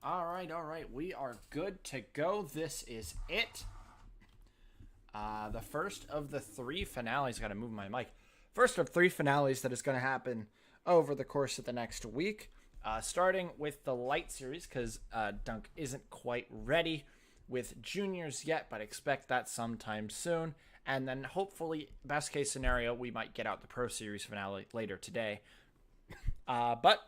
All right. We are good to go. This is it. The first of the three finales. Got to move my mic. First of three finales that is going to happen over the course of the next week. Starting with the light series, because Dunk isn't quite ready with juniors yet, but expect that sometime soon. And then hopefully, best case scenario, we might get out the Pro Series finale later today. But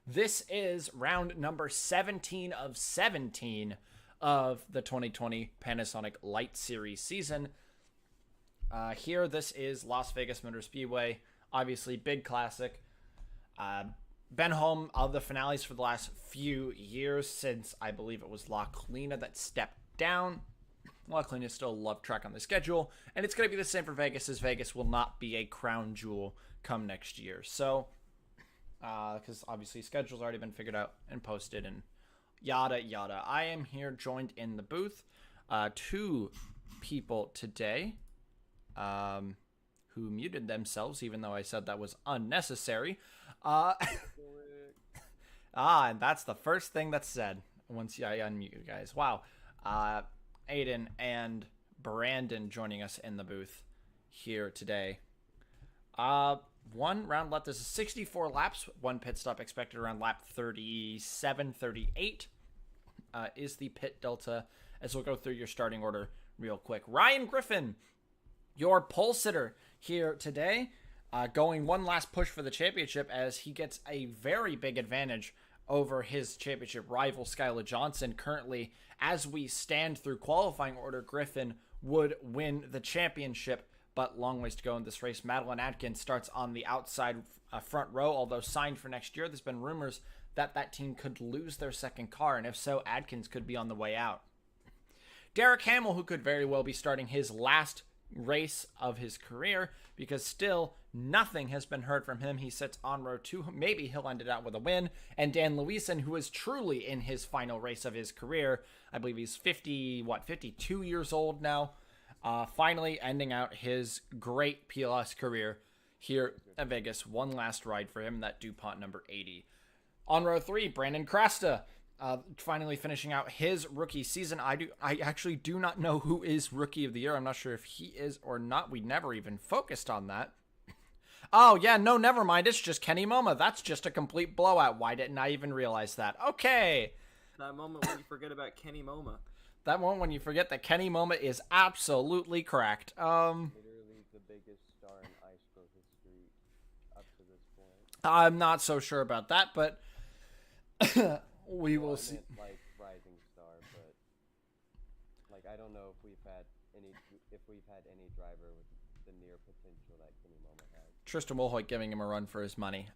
this is round number 17 of 17 of the 2020 Panasonic Light Series season. Here, this is Las Vegas Motor Speedway. Obviously, big classic. Been home of the finales for the last few years since I believe it was La Colina that stepped down. La Colina is still a love track on the schedule, and it's going to be the same for Vegas, as Vegas will not be a crown jewel come next year. So, because obviously schedule's already been figured out and posted and yada yada. I am here joined in the booth, two people today, who muted themselves, even though I said that was unnecessary. And that's the first thing that's said once I unmute you guys. Wow. Aiden and Brandon joining us in the booth here today. One round left. This is 64 laps. One pit stop expected around lap 37, 38 is the pit delta, as we'll go through your starting order real quick. Ryan Griffin, your pole sitter here today, going one last push for the championship as he gets a very big advantage over his championship rival Skylar Johnson. Currently, as we stand through qualifying order, Griffin would win the championship, but long ways to go in this race. Madeline Adkins starts on the outside front row, although signed for next year. There's been rumors that that team could lose their second car, and if so, Adkins could be on the way out. Derek Hamill, who could very well be starting his last race of his career, because still nothing has been heard from him. He sits on row 2. Maybe he'll end it out with a win. And Dan Luisen, who is truly in his final race of his career. I believe he's 52 years old now. Finally ending out his great PLS career here at Vegas. One last ride for him, that DuPont number 80. On row 3, Brandon Crasta, finally finishing out his rookie season. I actually do not know who is Rookie of the Year. I'm not sure if he is or not. We never even focused on that. Oh, yeah, no, never mind. It's just Kenny Moma. That's just a complete blowout. Why didn't I even realize that? Okay. That moment when you forget about Kenny Moma. That moment when you forget that Kenny Moma is absolutely correct. Literally the biggest star in ISCRO history up to this point. I'm not so sure about that, but we will see. Like rising star, but like I don't know if we've had any driver with the near potential that Kenny Moma has. Tristan Mulhoy giving him a run for his money.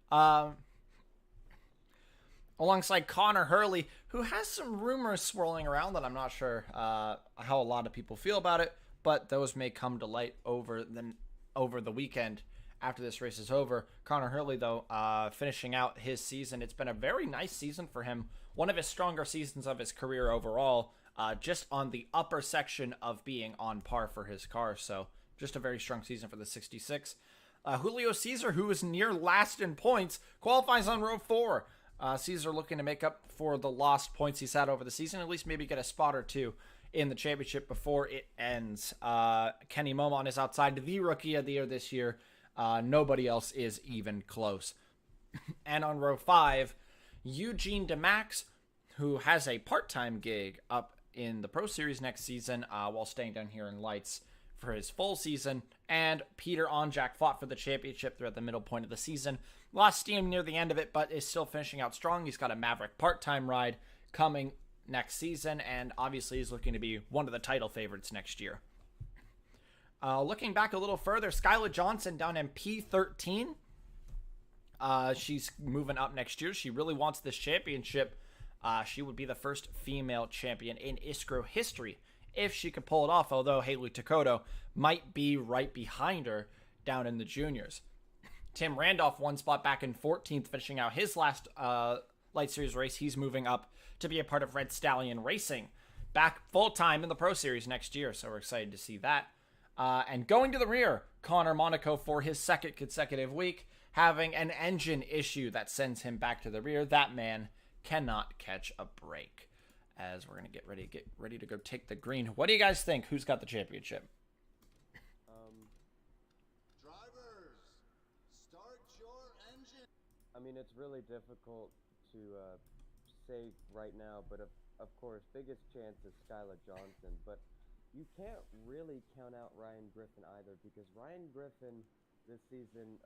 Alongside Connor Hurley, who has some rumors swirling around that I'm not sure how a lot of people feel about it, but those may come to light over the weekend after this race is over. Connor Hurley, though, finishing out his season. It's been a very nice season for him. One of his stronger seasons of his career overall, just on the upper section of being on par for his car. So just a very strong season for the 66. Julio Cesar, who is near last in points, qualifies on row 4. Cesar looking to make up for the lost points he's had over the season, at least maybe get a spot or two in the championship before it ends. Kenny Moma on his outside, the Rookie of the Year this year. Nobody else is even close. And on row 5, Eugene DeMax, who has a part-time gig up in the Pro Series next season while staying down here in Lights for his full season. And Peter Onjak fought for the championship throughout the middle point of the season. Lost steam near the end of it, but is still finishing out strong. He's got a Maverick part-time ride coming next season, and obviously he's looking to be one of the title favorites next year. Looking back a little further, Skylar Johnson down in P13. She's moving up next year. She really wants this championship. She would be the first female champion in ISCRO history if she could pull it off, although Haley Takoto might be right behind her down in the juniors. Tim Randolph, one spot back in 14th, finishing out his last Light Series race. He's moving up to be a part of Red Stallion Racing, back full-time in the Pro Series next year, so we're excited to see that. And going to the rear, Connor Monaco for his second consecutive week, having an engine issue that sends him back to the rear. That man cannot catch a break. as we're gonna get ready to go take the green. What do you guys think? Who's got the championship? Drivers, start your engine. I mean, it's really difficult to say right now, but of course, biggest chance is Skylar Johnson. But you can't really count out Ryan Griffin either, because Ryan Griffin this season,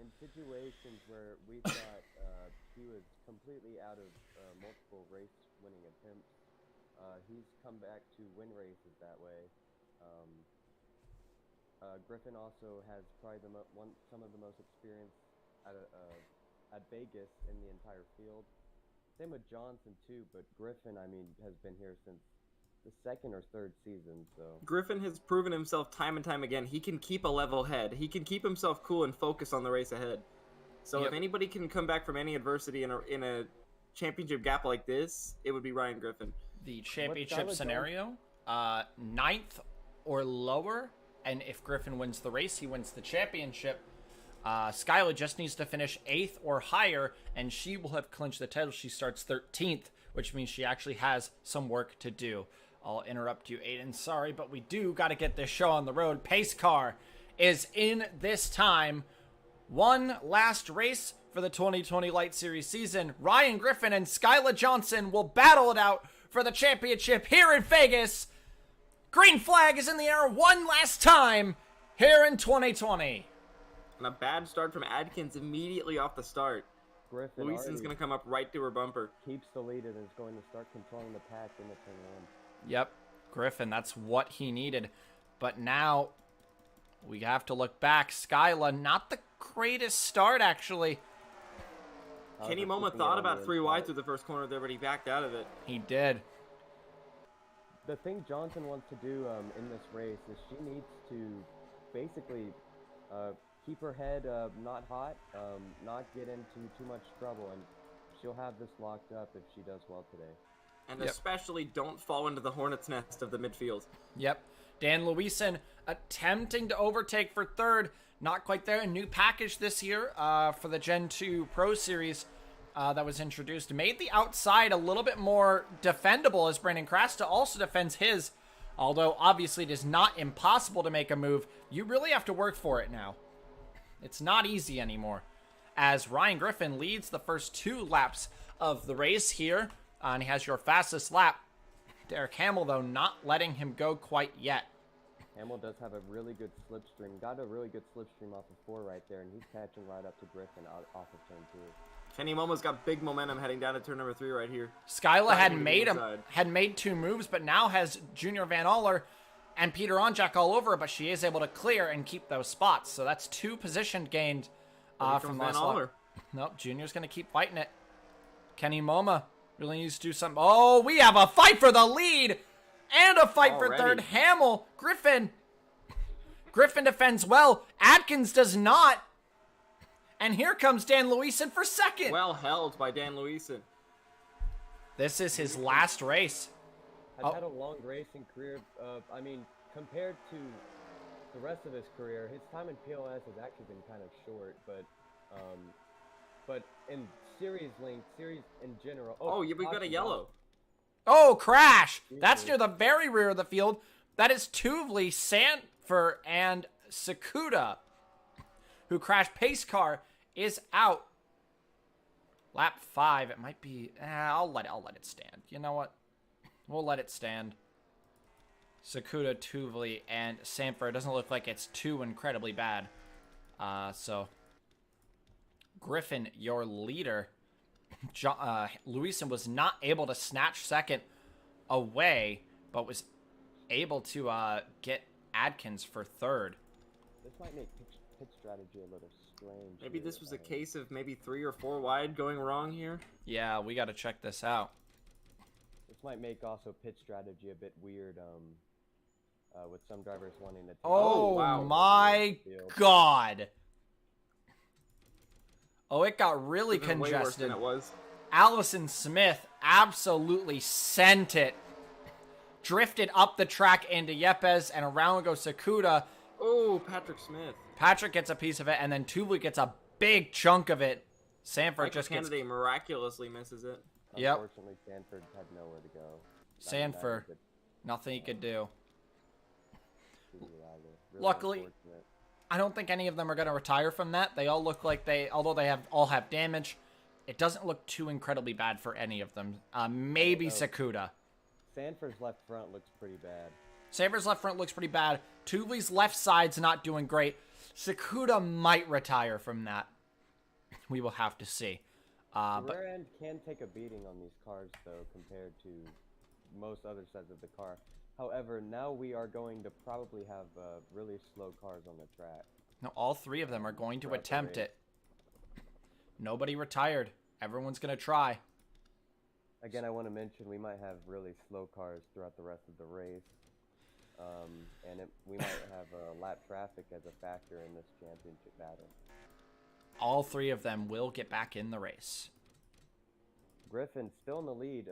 in situations where we thought he was completely out of multiple race-winning attempts, he's come back to win races that way. Griffin also has probably some of the most experience at Vegas in the entire field. Same with Johnson too, but Griffin, I mean, has been here since the second or third season. So Griffin has proven himself time and time again. He can keep a level head. He can keep himself cool and focus on the race ahead. So Yep. if anybody can come back from any adversity in a championship gap like this, it would be Ryan Griffin. The championship Skylar scenario, 9th or lower, and if Griffin wins the race, he wins the championship. Skylar just needs to finish 8th or higher, and she will have clinched the title. She starts 13th, which means she actually has some work to do. I'll interrupt you, Aiden. Sorry, but we do got to get this show on the road. Pace car is in this time. One last race for the 2020 Light Series season. Ryan Griffin and Skylar Johnson will battle it out for the championship here in Vegas. Green flag is in the air one last time here in 2020. And a bad start from Adkins immediately off the start. Griffin Louisen's already going to come up right to her bumper. keeps the lead and is going to start controlling the pack in the turn one. Yep, Griffin, that's what he needed. But now we have to look back. Skyla, not the greatest start, actually. Kenny However, Moma keeping it thought on about the 3 wide inside. through the first corner there, but he backed out of it. He did. The thing Johnson wants to do in this race is she needs to basically keep her head not hot, not get into too much trouble, and she'll have this locked up if she does well today. And Yep. especially don't fall into the hornet's nest of the midfield. Yep. Dan Luisen attempting to overtake for third. Not quite there. A new package this year for the Gen 2 Pro Series that was introduced. Made the outside a little bit more defendable as Brandon Krasta also defends his. Although, obviously, it is not impossible to make a move. You really have to work for it now. It's not easy anymore. As Ryan Griffin leads the first 2 laps of the race here. And he has your fastest lap. Derek Hamill, though, not letting him go quite yet. Hamill does have a really good slipstream. Got a really good slipstream off of 4 right there, and he's catching right up to Griffin off of turn 2. Kenny Momo's got big momentum heading down to turn number 3 right here. Skyla Driving had to the made 2 moves, but now has Junior Van Aller and Peter Onjak all over, but she is able to clear and keep those spots. So that's 2 position gained from Van last Aller. lap. Nope, Junior's going to keep fighting it. Kenny Moma really needs to do something. Oh, we have a fight for the lead and a fight for Already. third. Hamill, Griffin defends well. Adkins does not. And here comes Dan Luisen for second. Well held by Dan Luisen. This is his last race. Has had a long racing career. I mean, compared to the rest of his career, his time in POS has actually been kind of short. But in series length, series in general. Oh, we've got a caution, yellow. Oh, crash! That's near the very rear of the field. That is Tuvli, Sanford, and Sakuda, who crashed. Pace car is out. Lap 5. It might be. I'll let it stand. You know what? We'll let it stand. Sakuda, Tuvli, and Sanford. It doesn't look like it's too incredibly bad. So Griffin, your leader. Luisen was not able to snatch second away, but was able to get Adkins for third. This might make pit strategy a little strange. Maybe here. this was a case of maybe 3 or 4 wide going wrong here. Yeah, we got to check this out. This might make also pit strategy a bit weird. With some drivers wanting to. Take Oh, wow. my God. Oh, it got really Could've been way worse congested. than it was. Allison Smith absolutely sent it. Drifted up the track into Yepes, and around goes Sakuda. Oh, Patrick Smith. Patrick gets a piece of it, and then Tuvli gets a big chunk of it. Sanford Michael just gets... Kennedy miraculously misses it. Yep. Unfortunately, Sanford had nowhere to go. Sanford, nothing he could do. Really Luckily, unfortunate. I don't think any of them are going to retire from that. They all look like although they all have damage, it doesn't look too incredibly bad for any of them. Maybe Sakuda. Sanford's left front looks pretty bad. Sanford's left front looks pretty bad. Tuli's left side's not doing great. Sakuda might retire from that. We will have to see. The But rear end can take a beating on these cars, though, compared to most other sides of the car. However, now we are going to probably have really slow cars on the track. no, all three of them are going to Throughout the attempt race. it. Nobody retired. Everyone's going to try. Again, I want to mention we might have really slow cars throughout the rest of the race. We might have lap traffic as a factor in this championship battle. All three of them will get back in the race. Griffin still in the lead,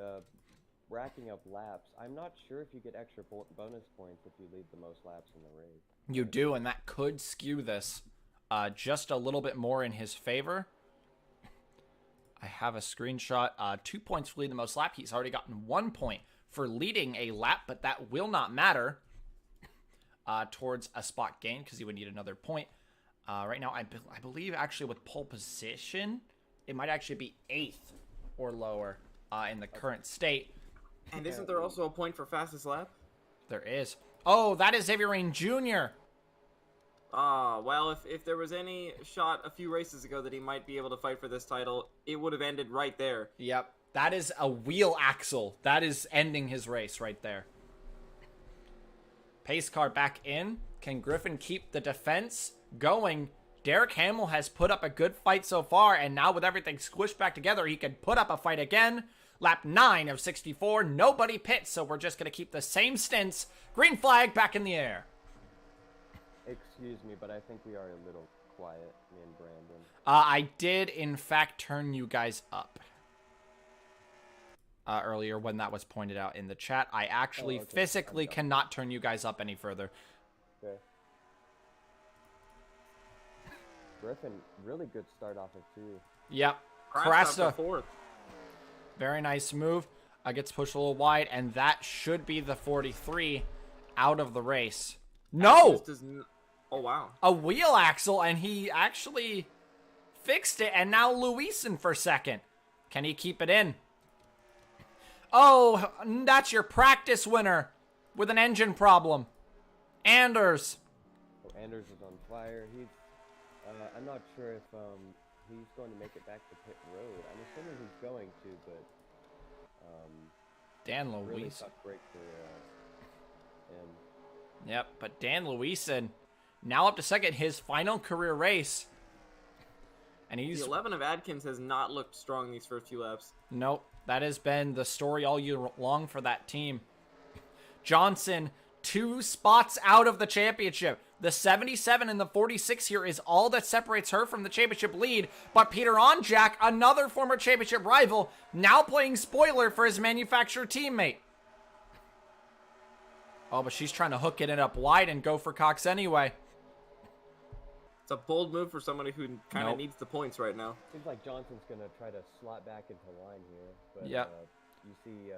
racking up laps. I'm not sure if you get extra bonus points if you lead the most laps in the race. You do, and that could skew this just a little bit more in his favor. I have a screenshot. 2 points for leading the most lap. He's already gotten 1 point for leading a lap, but that will not matter towards a spot gain because he would need another point. Right now, I believe actually with pole position, it might actually be 8th or lower in the current state. And isn't there also a point for fastest lap? There is. Oh, that is Xavier Rain Jr. Well, if there was any shot a few races ago that he might be able to fight for this title, it would have ended right there. Yep. That is a wheel axle. That is ending his race right there. Pace car back in. Can Griffin keep the defense going? Derek Hamill has put up a good fight so far, and now with everything squished back together, he can put up a fight again. Lap 9 of 64. Nobody pits, so we're just going to keep the same stints. Green flag back in the air. Excuse me, but I think we are a little quiet, me and Brandon. I did, in fact, turn you guys up. Earlier when that was pointed out in the chat. I actually physically cannot turn you guys up any further. Okay. Griffin, really good start off of 2. Yep. Crashed out Crasta, for 4th. very nice move. Gets pushed a little wide, and that should be the 43 out of the race. No! Oh, wow. A wheel axle, and he actually fixed it, and now Luisen for second. Can he keep it in? Oh, that's your practice winner with an engine problem. Anders. Oh, Anders is on fire. He's, I'm not sure if he's going to make it back to pit road. I'm assuming he's going to, but Dan really Luisen. tough break for him. Yep, but Dan Luisen now up to second, his final career race. And he's... The 11 of Adkins has not looked strong these first few laps. Nope, that has been the story all year long for that team. Johnson, 2 spots out of the championship. The 77 and the 46 here is all that separates her from the championship lead. But Peter Onjak, another former championship rival, now playing spoiler for his manufacturer teammate. Oh, but she's trying to hook it up wide and go for Cox anyway. It's a bold move for somebody who kind of Nope. needs the points right now. Seems like Johnson's going to try to slot back into line here. But Yep. You see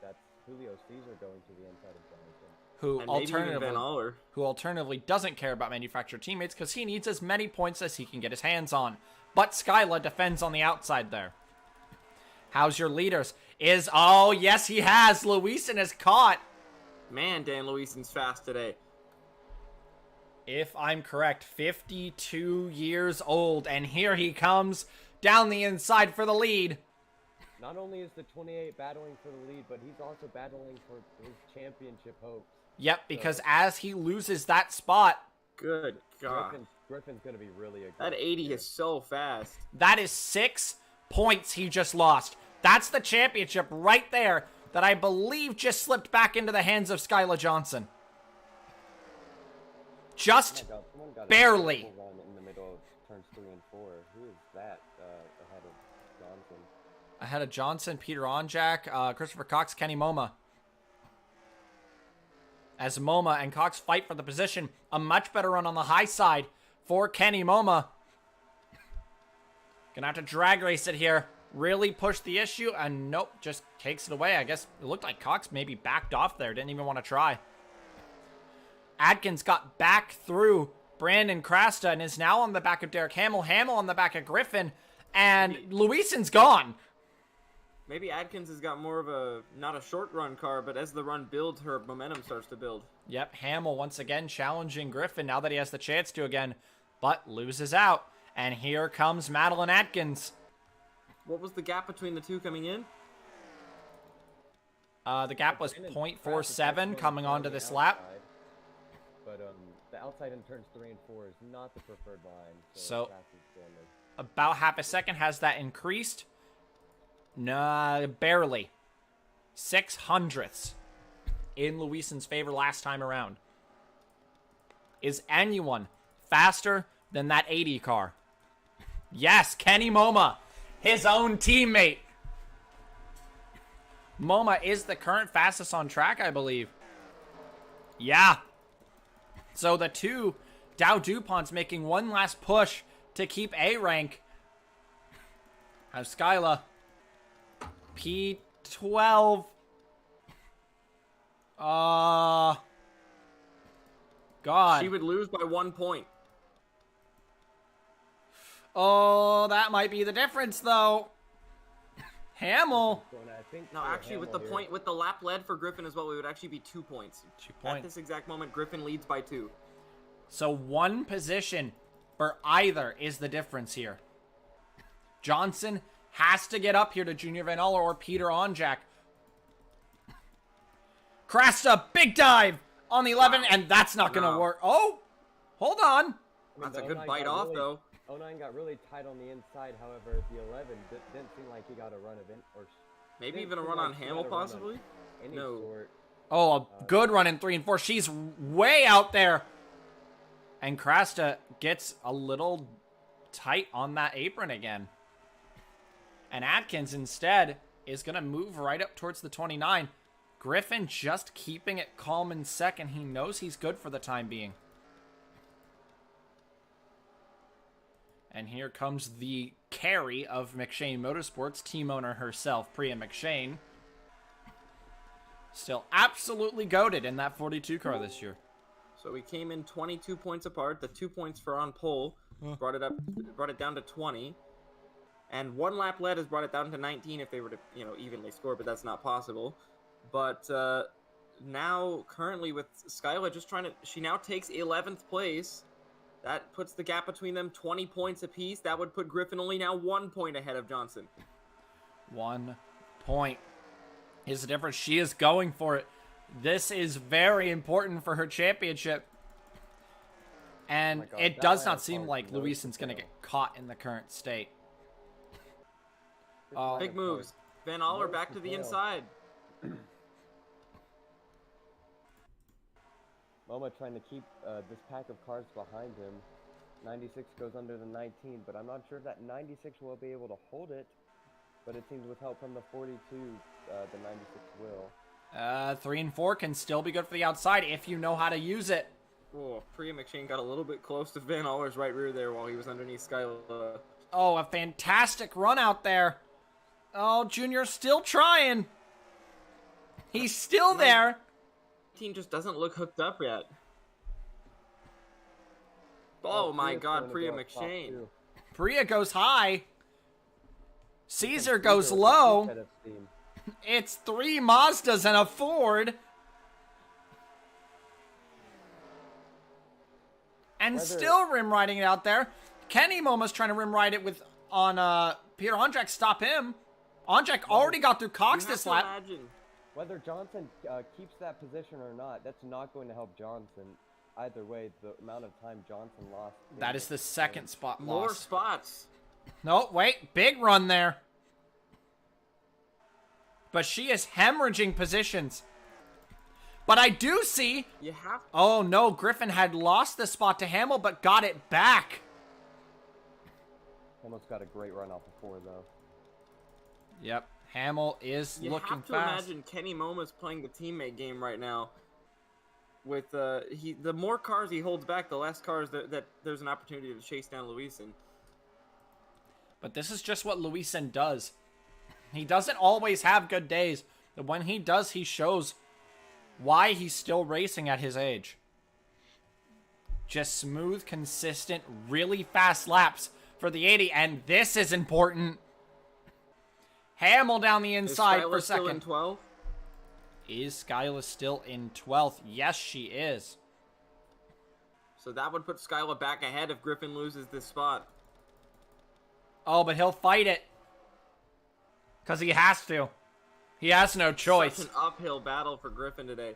that's Julio Caesar going to the inside of Johnson. Who And maybe even alternatively, Van Aller. doesn't care about manufacturer teammates because he needs as many points as he can get his hands on. But Skyla defends on the outside there. How's your leaders? Oh, yes, he has. Luisen is caught. Man, Dan Luisen's fast today. If I'm correct, 52 years old, and here he comes down the inside for the lead. Not only is the 28 battling for the lead, but he's also battling for his championship hopes. Yep, because as he loses that spot, Good God. Griffin's going to be really aggressive. That 80 is so fast. that is 6 points he just lost. That's the championship right there that I believe just slipped back into the hands of Skyla Johnson. Just Someone got a barely. triple run in the middle of turns 3 and 4. Who is that ahead of Johnson? ahead of Johnson, Peter Onjak, Christopher Cox, Kenny Moma. As Moma and Cox fight for the position, a much better run on the high side for Kenny Moma. Gonna have to drag race it here. really push the issue, and nope, just takes it away. I guess it looked like Cox maybe backed off there, didn't even want to try. Adkins got back through Brandon Krasta and is now on the back of Derek Hamill. Hamill on the back of Griffin, and Luisen's gone. Maybe Adkins has got more of a, not a short run car, but as the run builds, her momentum starts to build. Yep, Hamill once again challenging Griffin now that he has the chance to again, but loses out. And here comes Madeline Atkins. What was the gap between the two coming in? The gap was 0.47 coming onto this lap. But the outside in turns 3 and 4 is not the preferred line. So about half a second. Has that increased? Nah, barely. 0.06 in Luisen's favor last time around. Is anyone faster than that 80 car? Yes, Kenny Moma, his own teammate. Moma is the current fastest on track, I believe. Yeah. So the two Dow DuPonts making one last push to keep A rank. Has Skyla. P12. God. She would lose by 1 point. Oh, that might be the difference, though. Hamill. No, actually, with the point, with the lap led for Griffin as well, it would actually be 2 points. 2 points. At this exact moment, Griffin leads by 2. So one position for either is the difference here. Johnson has to get up here to Junior Van Aller or Peter Onjak. Krasta, big dive on the 11, and that's not going to work. Oh, hold on. That's a good bite off, though. 09 got really tight on the inside. However, the 11 didn't seem like he got a run of it, or maybe even a run on Hamill, possibly. No. Oh, a good run in 3 and 4. She's way out there. And Krasta gets a little tight on that apron again. And Atkins instead is going to move right up towards the 29. Griffin just keeping it calm in second. He knows he's good for the time being. And here comes the carry of McShane Motorsports, team owner herself, Priya McShane. Still absolutely goated in that 42 car this year. So we came in 22 points apart. The 2 points for on pole brought it down to 20. And one lap led has brought it down to 19 if they were to, evenly score, but that's not possible. But now, currently with Skyla just she now takes 11th place. That puts the gap between them 20 points apiece. That would put Griffin only now 1 point ahead of Johnson. 1 point is the difference. She is going for it. This is very important for her championship. And it does not seem like Luisen's going to get caught in the current state. Big moves. Van Aller back to the inside. Moma trying to keep this pack of cars behind him. 96 goes under the 19, but I'm not sure if that 96 will be able to hold it. But it seems with help from the 42, the 96 will. 3 and 4 can still be good for the outside if you know how to use it. Oh, Priya McShane got a little bit close to Van Aller's right rear there while he was underneath Skyla. Oh, a fantastic run out there. Oh, Junior's still trying. He's still there. Team just doesn't look hooked up yet. Oh my God, Priya McShane. Priya goes high. Caesar goes low. It's 3 Mazdas and a Ford. And still rim riding it out there. Kenny Moma's trying to rim ride it on Peter Onjak. Stop him. Onjak already got through Cox this lap. Whether Johnson keeps that position or not, that's not going to help Johnson. Either way, the amount of time Johnson lost. That is the second spot loss. More spots. No, wait. Big run there. But she is hemorrhaging positions. But I do see... You have... Oh, no. Griffin had lost the spot to Hamill, but got it back. Hamill's got a great run off of 4, though. Yep. Hamill is looking fast. You have to imagine Kenny Moma's playing the teammate game right now. With the more cars he holds back, the less cars that there's an opportunity to chase down Luisen. But this is just what Luisen does. He doesn't always have good days, but when he does, he shows why he's still racing at his age. Just smooth, consistent, really fast laps for the 80, and this is important. Hamill down the inside for Still in second. 12th? Is Skyla still in 12th? Yes, she is. So that would put Skyla back ahead if Griffin loses this spot. Oh, but he'll fight it. Because he has to. He has no choice. Such an uphill battle for Griffin today.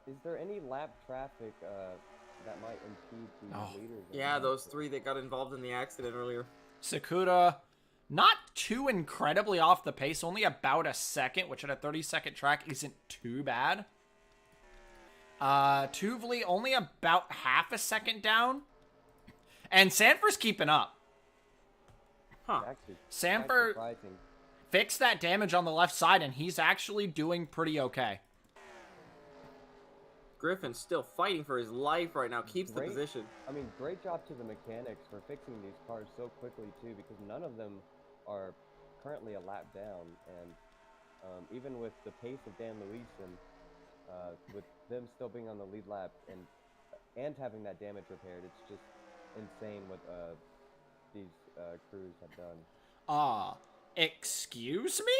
Is there any lap traffic that might impede the leaders? Yeah, those 3 that got involved in the accident earlier. Sakura, not too incredibly off the pace. Only about a second, which at a 30-second track isn't too bad. Tuvli only about half a second down. And Sanford's keeping up. Huh. Sanford fixed that damage on the left side, and he's actually doing pretty okay. Griffin's still fighting for his life right now. Keeps the position. I mean, great job to the mechanics for fixing these cars so quickly, too, because none of them are currently a lap down. And even with the pace of Dan Luis and with them still being on the lead lap and having that damage repaired, it's just insane what these crews have done. Excuse me?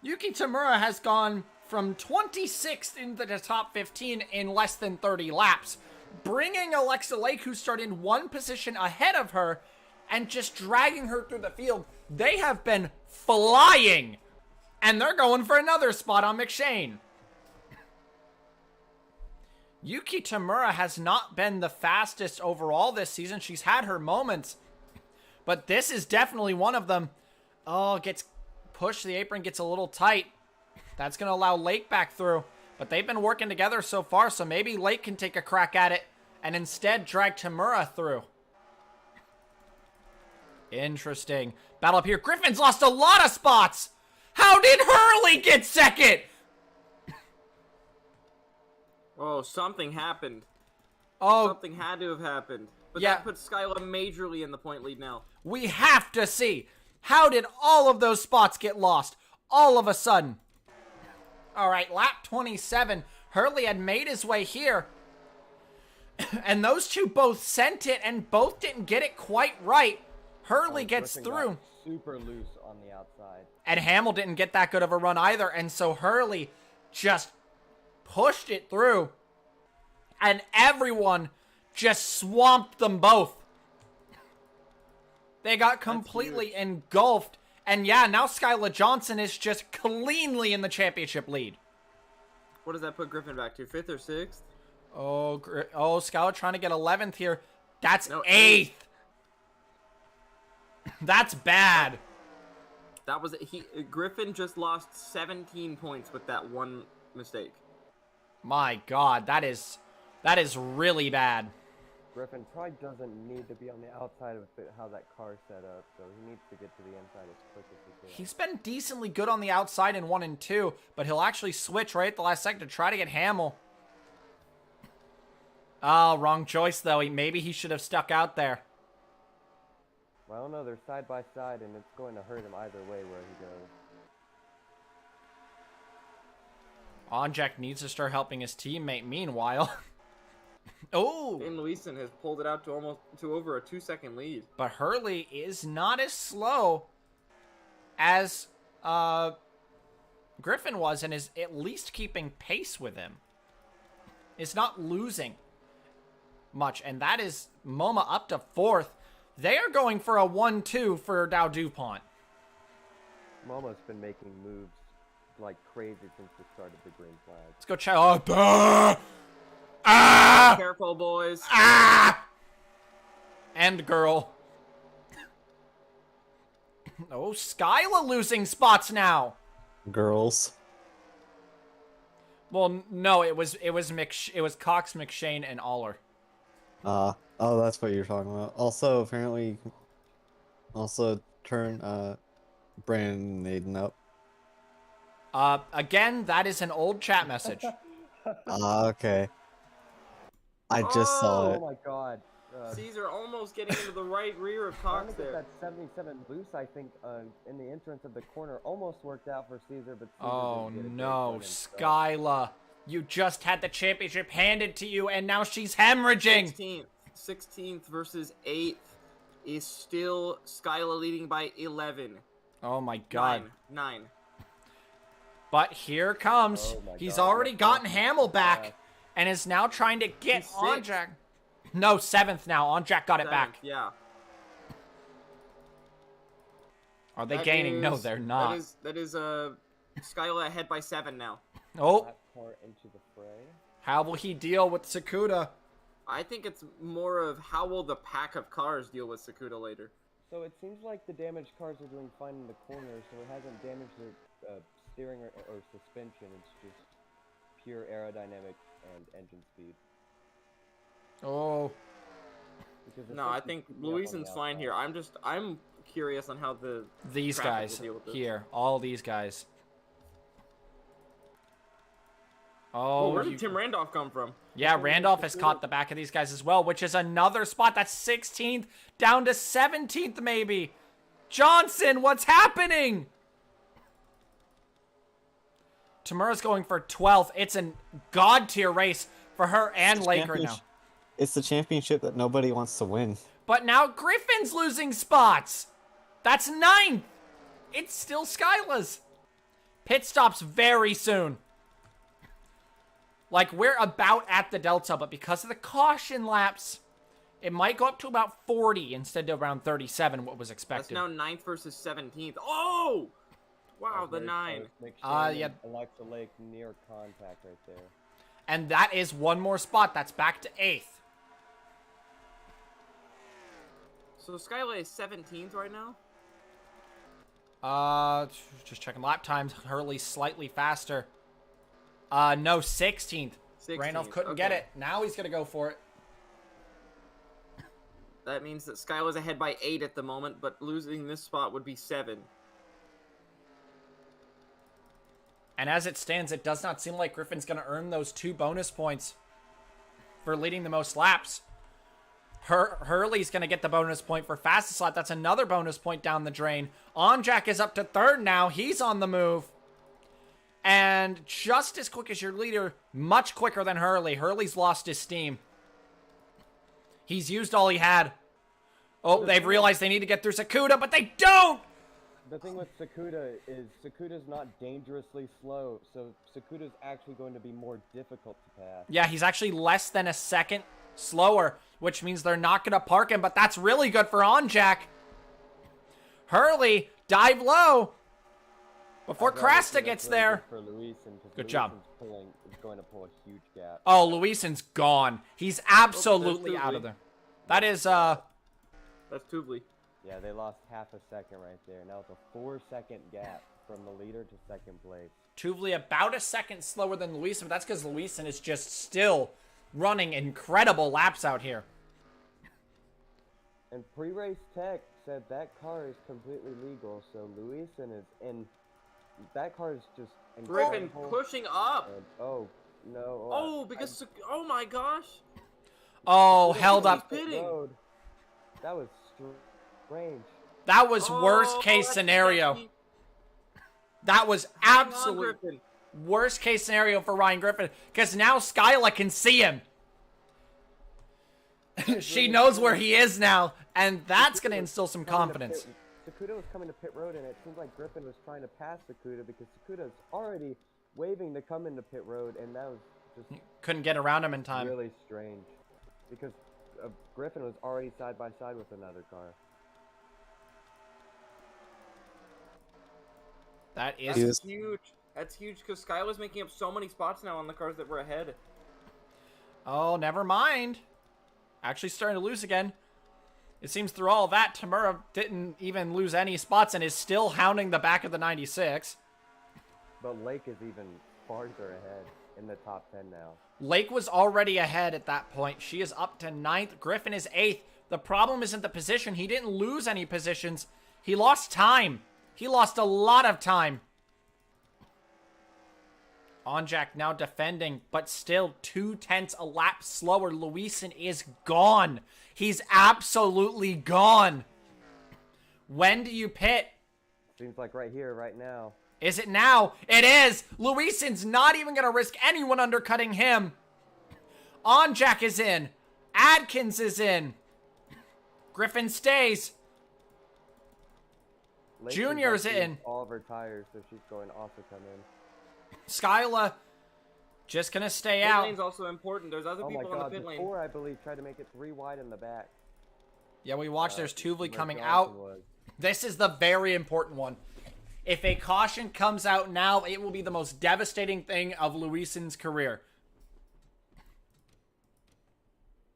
Yuki Tamura has gone from 26th into the top 15 in less than 30 laps, bringing Alexa Lake, who started 1 position ahead of her, and just dragging her through the field. They have been flying, and they're going for another spot on McShane. Yuki Tamura has not been the fastest overall this season. She's had her moments, but this is definitely one of them. Oh, gets pushed. The apron gets a little tight. That's going to allow Lake back through. But they've been working together so far, so maybe Lake can take a crack at it and instead drag Tamura through. Interesting. Battle up here. Griffin's lost a lot of spots. How did Hurley get second? Oh, something happened. Oh, Something had to have happened. But yeah. that puts Skyla majorly in the point lead now. We have to see. How did all of those spots get lost all of a sudden? All right, lap 27. Hurley had made his way here. And those two both sent it and both didn't get it quite right. Hurley gets through. Super loose on the outside. And Hamill didn't get that good of a run either. And so Hurley just pushed it through. And everyone just swamped them both. They got completely engulfed. And yeah, now Skyla Johnson is just cleanly in the championship lead. What does that put Griffin back to? 5th or 6th? Oh, Skyla trying to get 11th here. That's No, 8th. That's bad. That was Griffin just lost 17 points with that one mistake. My God, that is really bad. Griffin probably doesn't need to be on the outside of how that car's set up, so he needs to get to the inside as quick as he can. He's been decently good on the outside in 1 and 2, but he'll actually switch right at the last second to try to get Hamill. Oh, wrong choice, though. Maybe he should have stuck out there. Well, I don't know. They're side by side, and it's going to hurt him either way where he goes. Onjak needs to start helping his teammate. Meanwhile, oh, Dan Luisen has pulled it out to over a 2-second lead. But Hurley is not as slow as Griffin was, and is at least keeping pace with him. Is not losing much, and that is MoMA up to 4th. They are going for a 1-2 for Dow DuPont. Momo's been making moves like crazy since the start of the green flag. Let's go check. Oh, Careful, boys. And girl. Oh, Skyla losing spots now. Girls. Well, no, it was Cox, McShane, and Aller. Oh, that's what you're talking about. Also, apparently, turn Brandon Naden up. Again, that is an old chat message. Okay. I just saw it. Oh my God. Caesar almost getting into the right rear of Trying Cox to get there. that 77 loose, I think, in the entrance of the corner almost worked out for Caesar, but Caesar Oh didn't get a great no, run himself. Skyla. You just had the championship handed to you, and now she's hemorrhaging. 16th versus 8th is still Skyla leading by 11. Oh my god. 9. But here comes. Oh my He's God, already that's gotten awesome. Hamill back Yeah. and is now trying to get He's on sixth. Jack. No, 7th now. On Jack got it 7th, back. Yeah. Are they That gaining? No, is- they're not. That is Skyla ahead by 7 now. Oh, Lap car into the fray. how will he deal with Sakuda? I think it's more of how will the pack of cars deal with Sakuda later. So it seems like the damaged cars are doing fine in the corner, so it hasn't damaged their steering or suspension. It's just pure aerodynamic and engine speed. Oh, Because No, I essentially think keeping up on Louisen's the fine here. outside. I'm curious on how these traffic will guys deal with this. here. All these guys. Oh, Oh, where did Tim Randolph come from? yeah, Randolph has caught the back of these guys as well, which is another spot. That's 16th down to 17th maybe. Johnson, what's happening? Tamura's going for 12th. It's a god tier race for her and Lake right now. It's the championship that nobody wants to win. But now Griffin's losing spots. That's 9th. It's still Skyla's. Pit stops very soon. Like, we're about at the Delta, but because of the caution laps, it might go up to about 40 instead of around 37, what was That's expected. now 9th versus 17th. Oh! Wow, the Very 9. close. Yeah. McShane and Alexa Lake near contact right there. And that is one more spot. That's back to 8th. So Skyla is 17th right now? Just checking lap times. Hurley's slightly faster. No, 16th. 16th, Randolph couldn't get okay. it. Now he's gonna go for it. That means that Skyla's ahead by 8 at the moment, but losing this spot would be 7. And as it stands, it does not seem like Griffin's gonna earn those 2 bonus points for leading the most laps. Hurley's gonna get the bonus point for fastest lap. That's another bonus point down the drain. Onjack is up to 3rd now. He's on the move. And just as quick as your leader, much quicker than Hurley. Hurley's lost his steam. He's used all he had. Oh, they've realized they need to get through Sakuda, but they don't! The thing with Sakuda is Sakuda's not dangerously slow, so Sakuda's actually going to be more difficult to pass. Yeah, he's actually less than a second slower, which means they're not going to park him, but that's really good for Onjack. Hurley, dive low before Krasta gets there. For Louisen, Good job. Is going to pull a huge gap. Oh, Louisen's gone. He's absolutely there's out of Tuvley. there. That is, That's Tuvley. Yeah, they lost half a second right there. Now it's a 4-second gap from the leader to second place. Tuvley about a second slower than Louisen, but that's because Louisen is just still running incredible laps out here. And pre-race tech said that car is completely legal, so Louisen is in. That car is just Griffin incredible. pushing up. And, oh no! Oh, because oh my gosh. Oh, held He's up. pitting. Road. That was strange. That was worst Oh, case that's scenario. sketchy. That was Hang on, absolute Griffin. worst case scenario for Ryan Griffin, because now Skyla can see him. She knows where he is now, and that's going to instill some confidence. Sakuda was coming to pit road, and it seemed like Griffin was trying to pass Sakuda because Sakuda's already waving to come into pit road, and that was just Couldn't get around him in time. really strange because Griffin was already side by side with another car. That is... He was- That's huge. That's huge because Sky was making up so many spots now on the cars that were ahead. Oh, never mind. Actually starting to lose again. It seems through all that, Tamura didn't even lose any spots and is still hounding the back of the 96. But Lake is even farther ahead in the top 10 now. Lake was already ahead at that point. She is up to 9th. Griffin is 8th. The problem isn't the position. He didn't lose any positions. He lost time. He lost a lot of time. Onjack now defending, but still 0.2 a lap slower. Louisen is gone. He's absolutely gone. When do you pit? Seems like right here, right now. Is it now? It is! Luisen's not even going to risk anyone undercutting him. Onjack is in. Adkins is in. Griffin stays. Lake's Junior's actually in. all of her tires, so she's going to also come in. Skyla just going to stay Pit out. lane's also important. There's other Oh my people in the god, pit lane. before I believe tried to make it 3 wide in the back. Yeah, we watched. There's Tuvely where coming Johnson out. was. This is the very important one. If a caution comes out now, it will be the most devastating thing of Luisen's career.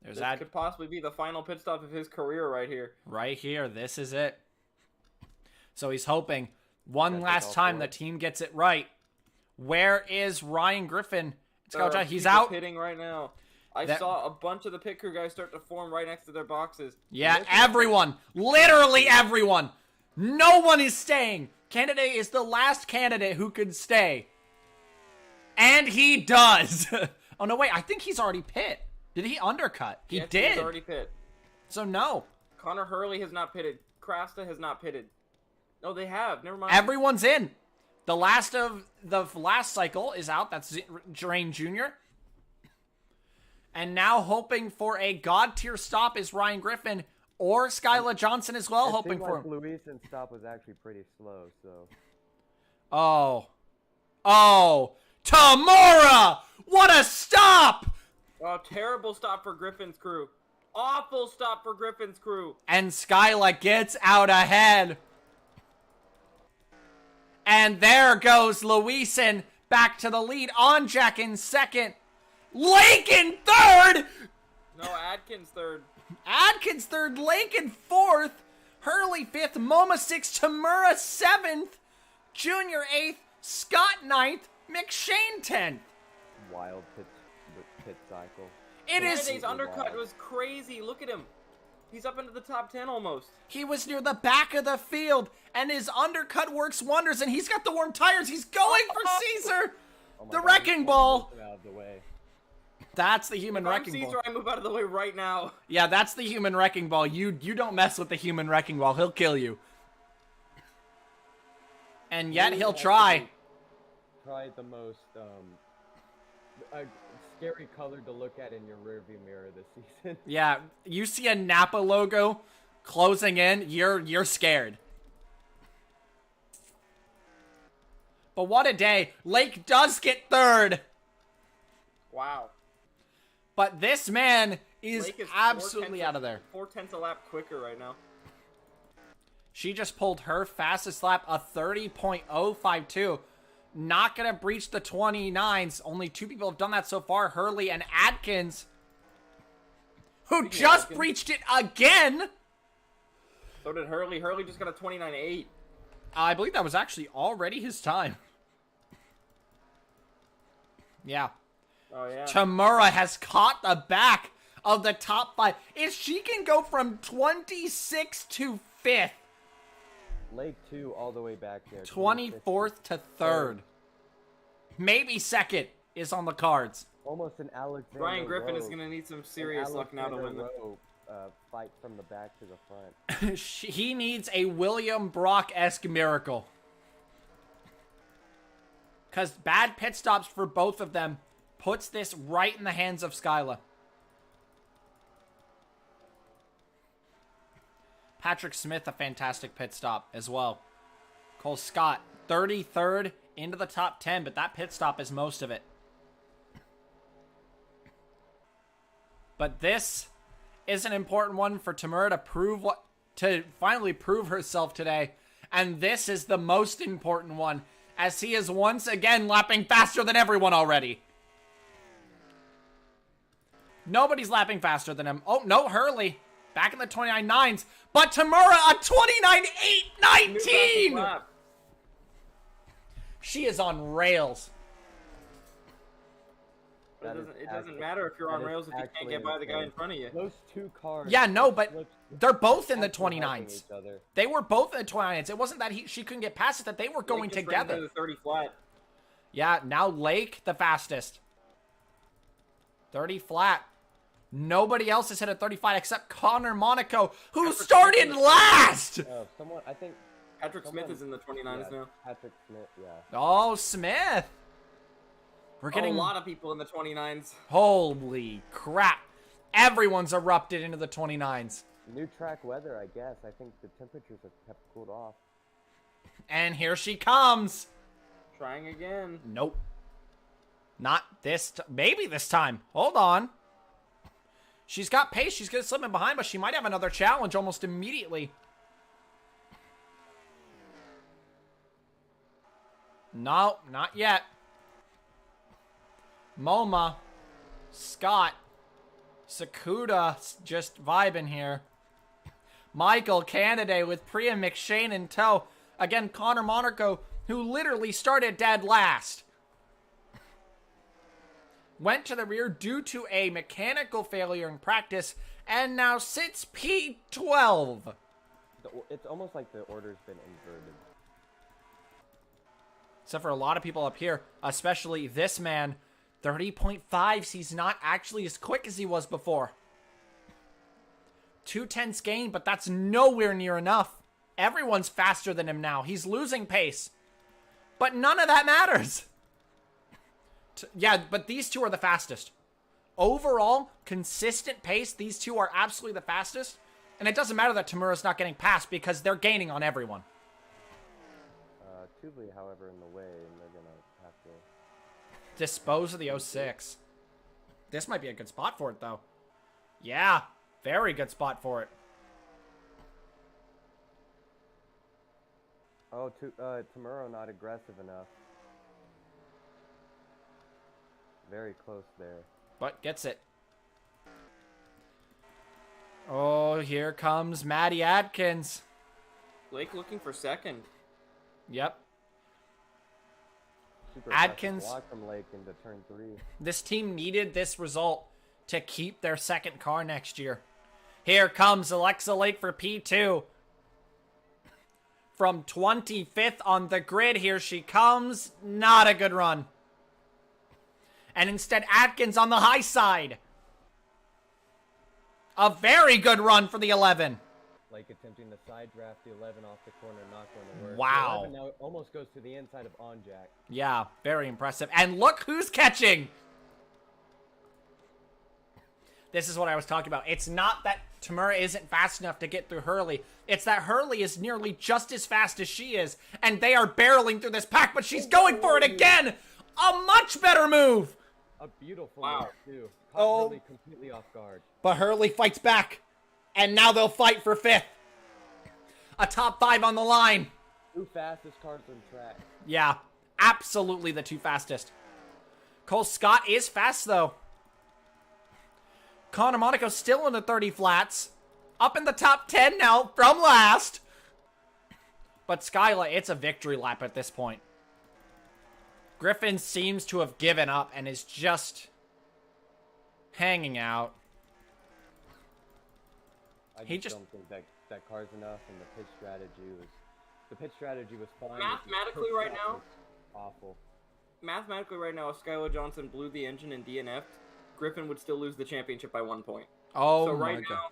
There's This that could possibly be the final pit stop of his career right here. right here. This is it. So he's hoping one Gotta take last all time four. the team gets it right. Where is Ryan Griffin? He's People out. pitting right now. I That- saw a bunch of the pit crew guys start to form right next to their boxes. Yeah, Look at- everyone. Literally everyone. No one is staying. Candidate is the last candidate who could stay. And he does. Oh, no, wait. I think he's already pit. Did he undercut? He Yes, did. He's already pit. So, no. Connor Hurley has not pitted. Krasta has not pitted. No, they have. Never mind. Everyone's in. The last of the last cycle is out. That's Drain Jr. And now hoping for a god tier stop is Ryan Griffin or Skyla Johnson as well, It hoping seemed for like him. Luisen's stop was actually pretty slow, so... Oh. Oh. Tamura! What a stop! Oh, terrible stop for Griffin's crew. Awful stop for Griffin's crew. And Skyla gets out ahead. And there goes Luisen back to the lead. Onjack in second. Lake in third! No, Adkins third. Adkins third, Lincoln fourth, Hurley fifth, Moma sixth, Tamura seventh, Junior eighth, Scott ninth, McShane 10th. Wild pit cycle. It is. Friday's undercut was crazy. Look at him. He's up into the top 10 almost. He was near the back of the field, and his undercut works wonders, and he's got the warm tires. He's going for Caesar. Oh my The God, wrecking he's ball. moving out of the way. That's the human If I'm wrecking ball. Caesar, I move out of the way right now. Yeah, that's the human wrecking ball. You don't mess with the human wrecking ball. He'll kill you. And yet he'll try. Try the most scary color to look at in your rearview mirror this season. Yeah, you see a Napa logo closing in, you're scared. But what a day. Lake does get third. Wow. But this man is Blake is absolutely out of there. 4/10 a lap quicker right now. She just pulled her fastest lap, a 30.052. Not going to breach the 29s. Only two people have done that so far, Hurley and Adkins, who just Adkins. breached it again. So did Hurley. Hurley just got a 29.8. I believe that was actually already his time. Yeah. Oh, yeah. Tamura has caught the back of the top five. If she can go from 26th to 5th, Lake 2 all the way back there. 24th to 3rd, maybe 2nd is on the cards. Almost an Alexander Ryan Griffin is Rowe. going to need some serious luck now to win Alexander this. Rowe, fight from the back to the front. He needs a William Brock-esque miracle. Because bad pit stops for both of them puts this right in the hands of Skyla. Patrick Smith, a fantastic pit stop as well. Cole Scott, 33rd into the top 10, but that pit stop is most of it. But this is an important one for Tamura to finally prove herself today. And this is the most important one, as he is once again lapping faster than everyone already. Nobody's lapping faster than him. Oh, no, Hurley. Back in the 29.9s. But Tamura, a 29.819! Lap. She is on rails. But That is it doesn't actually- matter if you're that on is rails if you can't actually get by the guy in insane. front of you. Those two cars. Yeah, no, but flipped they're both in the actually helping 29s. each other. They were both in the 29s. It wasn't that she couldn't get past it, that they were going Lake just ran together. into the 30 flat. Yeah, now Lake, the fastest. 30 flat. Nobody else has hit a 35 except Connor Monaco, who started last! Someone, I think... Patrick Smith is in the 29s now. Patrick Smith, yeah. Oh, Smith! We're getting a lot of people in the 29s. Holy crap. Everyone's erupted into the 29s. New track weather, I guess. I think the temperatures have cooled off. And here she comes. Trying again. Nope. Not this maybe this time. Hold on. She's got pace. She's going to slip in behind, but she might have another challenge almost immediately. No, not yet. MoMA, Scott, Sakuda just vibing here. Michael Canaday with Priya McShane in tow. Again, Connor Monaco, who literally started dead last. Went to the rear due to a mechanical failure in practice and now sits P12. It's almost like the order's been inverted. Except for a lot of people up here, especially this man, 30.5s. He's not actually as quick as he was before. 2/10 gain, but that's nowhere near enough. Everyone's faster than him now. He's losing pace. But none of that matters. Yeah, but these two are the fastest. Overall, consistent pace, these two are absolutely the fastest. And it doesn't matter that Tamura's not getting past because they're gaining on everyone. Tubely, however, in the way, and they're going to have to... Dispose of the 06. This might be a good spot for it, though. Yeah, very good spot for it. Oh, Tamuro not aggressive enough. Very close there. But gets it. Oh, here comes Maddie Adkins. Blake looking for second. Yep. Super Adkins. block from Lake into turn 3. This team needed this result to keep their second car next year. Here comes Alexa Lake for P2. From 25th on the grid, here she comes. Not a good run. And instead, Atkins on the high side. A very good run for the 11. Like attempting to side draft the 11 off the corner, not going to work. Wow. The 11 now almost goes to the inside of on Jack. Yeah, very impressive. And look who's catching. This is what I was talking about. It's not that Tamura isn't fast enough to get through Hurley. It's that Hurley is nearly just as fast as she is. And they are barreling through this pack, but she's going for it again. A much better move. A beautiful Wow. move, too. Caught Oh. Hurley completely off guard. But Hurley fights back. And now they'll fight for 5th. A top 5 on the line. Two fastest cars on track. Yeah, absolutely the two fastest. Cole Scott is fast, though. Connor Monaco still in the 30 flats. Up in the top 10 now from last. But Skyla, it's a victory lap at this point. Griffin seems to have given up and is just hanging out. I He just just- don't think that car's enough, and the pitch strategy was fine. Mathematically The right pitch now- was awful. Mathematically, right now, if Skylar Johnson blew the engine and DNF'd, Griffin would still lose the championship by 1 point. Oh So my right god. now,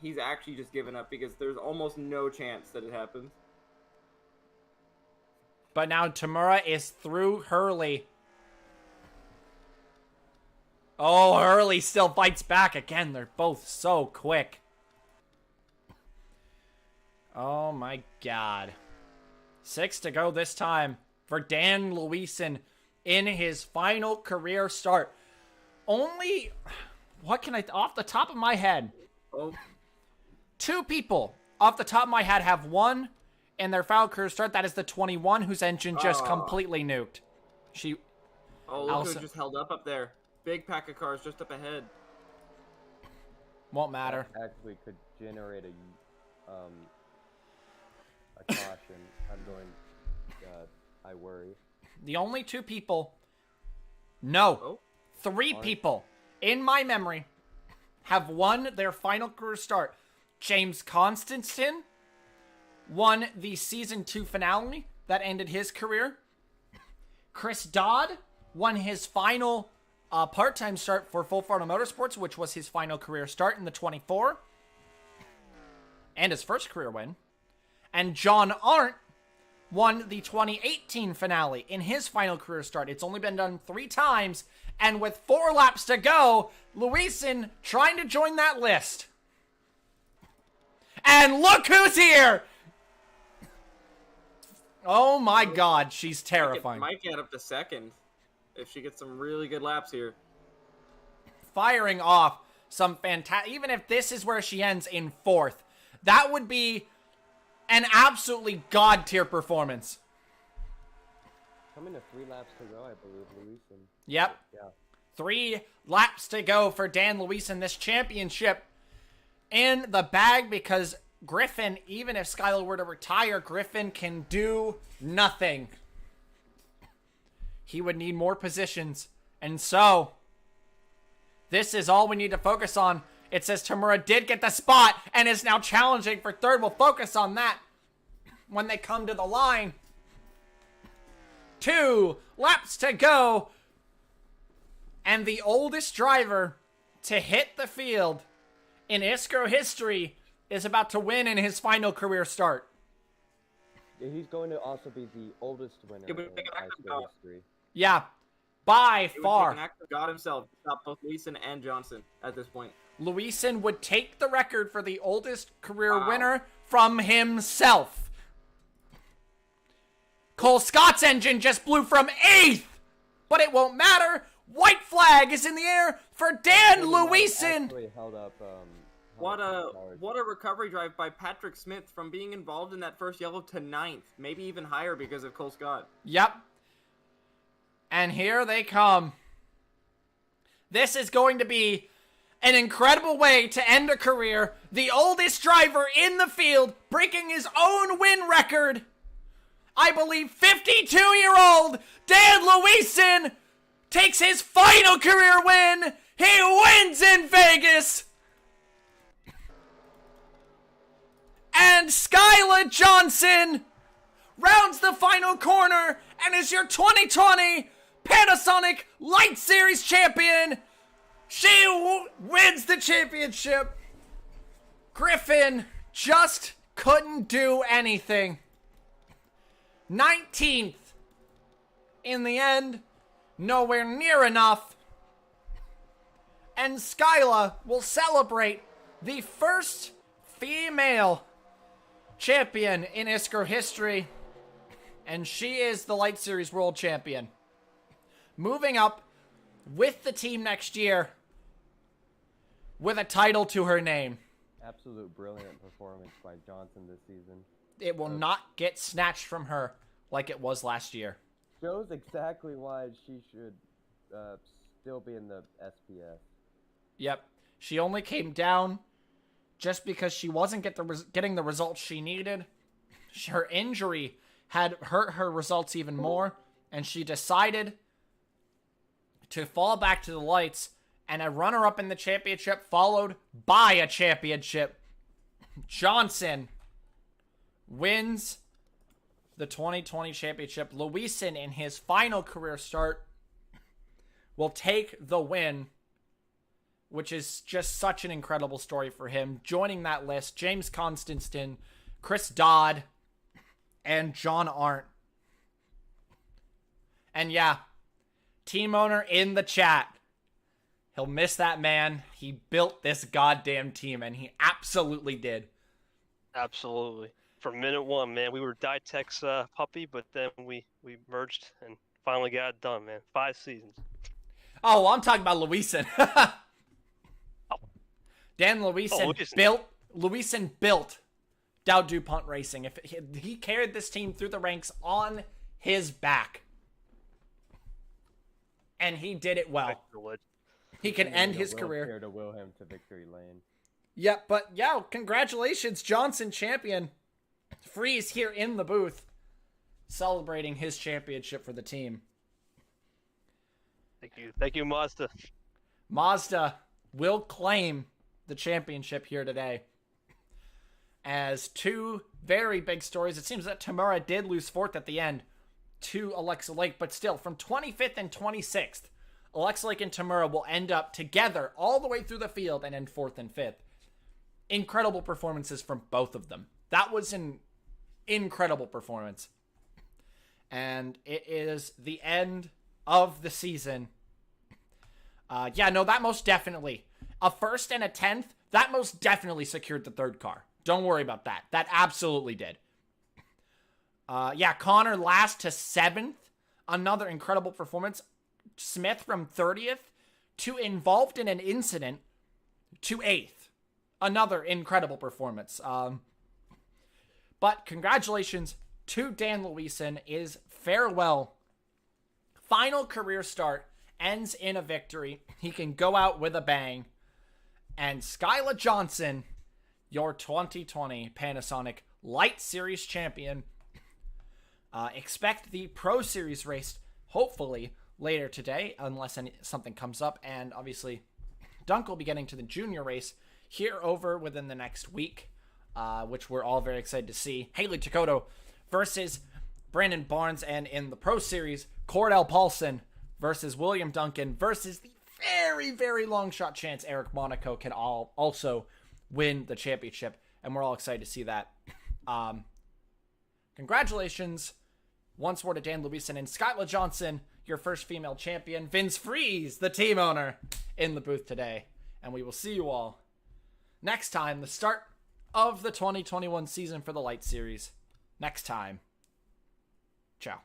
he's actually just given up because there's almost no chance that it happens. But now Tamura is through Hurley. Oh, Hurley still fights back. Again, they're both so quick. Oh my god. 6 to go this time for Dan Luisen in his final career start. Only, what can I, off the top of my head, Oh, 2 people off the top of my head have won in their final career start. That is the 21 whose engine just Oh. completely nuked. She, look Also- who just held up there. Big pack of cars just up ahead. won't matter. Actually could generate a caution. I'm going, I worry. The only 2 people, no, Oh. 3 people in my memory have won their final career start. James Constantine won the season 2 finale that ended his career. Chris Dodd won his final part-time start for Full Throttle Motorsports, which was his final career start in the 24. And his first career win. And John Arndt won the 2018 finale in his final career start. It's only been done 3 times, and with 4 laps to go, Luisen trying to join that list. And look who's here! Oh my god, she's terrifying. Might get up to second if she gets some really good laps here. Firing off some fantastic... Even if this is where she ends in 4th, that would be an absolutely god-tier performance. Coming to 3 laps to go, I believe, Luisen. Yep. Yeah. 3 laps to go for Dan Luisen. This championship in the bag because Griffin, even if Skylar were to retire, Griffin can do nothing. He would need more positions. And so, this is all we need to focus on. It says Tamura did get the spot and is now challenging for 3rd. We'll focus on that when they come to the line. 2 laps to go. And the oldest driver to hit the field in ISCRO history is about to win in his final career start. He's going to also be the oldest winner in ISCRO history. Yeah, by far. It would take an act of God himself to stop both Luisen and Johnson at this point. Luisen would take the record for the oldest career winner from himself. Cole Scott's engine just blew from 8th, but it won't matter. White flag is in the air for Dan Luisen. Held up, what a recovery drive by Patrick Smith from being involved in that first yellow to 9th, maybe even higher because of Cole Scott. Yep. And here they come. This is going to be an incredible way to end a career. The oldest driver in the field, breaking his own win record. I believe 52-year-old Dan Luisen takes his final career win. He wins in Vegas. And Skylar Johnson rounds the final corner and is your 2020 Panasonic Light Series champion. She wins the championship. Griffin just couldn't do anything. 19th in the end. Nowhere near enough. And Skyla will celebrate the first female champion in ISCRO history. And she is the Light Series World Champion. Moving up with the team next year with a title to her name. Absolute brilliant performance by Johnson this season. It will not get snatched from her like it was last year. Shows exactly why she should still be in the SPS. Yep. She only came down just because she wasn't getting the results she needed. Her injury had hurt her results even more, and she decided to fall back to the lights, and a runner-up in the championship followed by a championship. Johnson wins the 2020 championship. Luisen, in his final career start, will take the win, which is just such an incredible story for him. Joining that list, James Constantine, Chris Dodd, and John Arndt. And yeah, team owner in the chat. He'll miss that man. He built this goddamn team, and he absolutely did. Absolutely. From minute one, man, we were Ditech's puppy, but then we merged and finally got it done, man. 5 seasons. Oh, well, I'm talking about Luisen. Dan Luisen built Dow DuPont Racing. If he carried this team through the ranks on his back. And he did it well. He can end his career. To will him to victory lane. Yep, but yeah, congratulations, Johnson champion. Freeze here in the booth, celebrating his championship for the team. Thank you, Mazda. Mazda will claim the championship here today. As 2 very big stories. It seems that Tamura did lose 4th at the end to Alexa Lake, but still, from 25th and 26th, Alexa Lake and Tamura will end up together all the way through the field and end 4th and 5th. Incredible performances from both of them. That was an incredible performance. And it is the end of the season. That most definitely. A 1st and a 10th, that most definitely secured the 3rd car. Don't worry about that. That absolutely did. Connor last to 7th. Another incredible performance. Smith from 30th to involved in an incident to 8th. Another incredible performance. But congratulations to Dan Luisen. Is farewell. Final career start ends in a victory. He can go out with a bang. And Skylar Johnson, your 2020 Panasonic Light Series champion. Expect the Pro Series race, hopefully, later today, unless something comes up. And obviously, Dunk will be getting to the junior race here over within the next week, which we're all very excited to see. Haley Takoto versus Brandon Barnes. And in the Pro Series, Cordell Paulson versus William Duncan versus the very, very long shot chance Eric Monaco can also win the championship. And we're all excited to see that. Congratulations once more to Dan Luisen and Skylar Johnson, your first female champion. Vince Freeze, the team owner, in the booth today. And we will see you all next time, the start of the 2021 season for the Light Series. Next time. Ciao.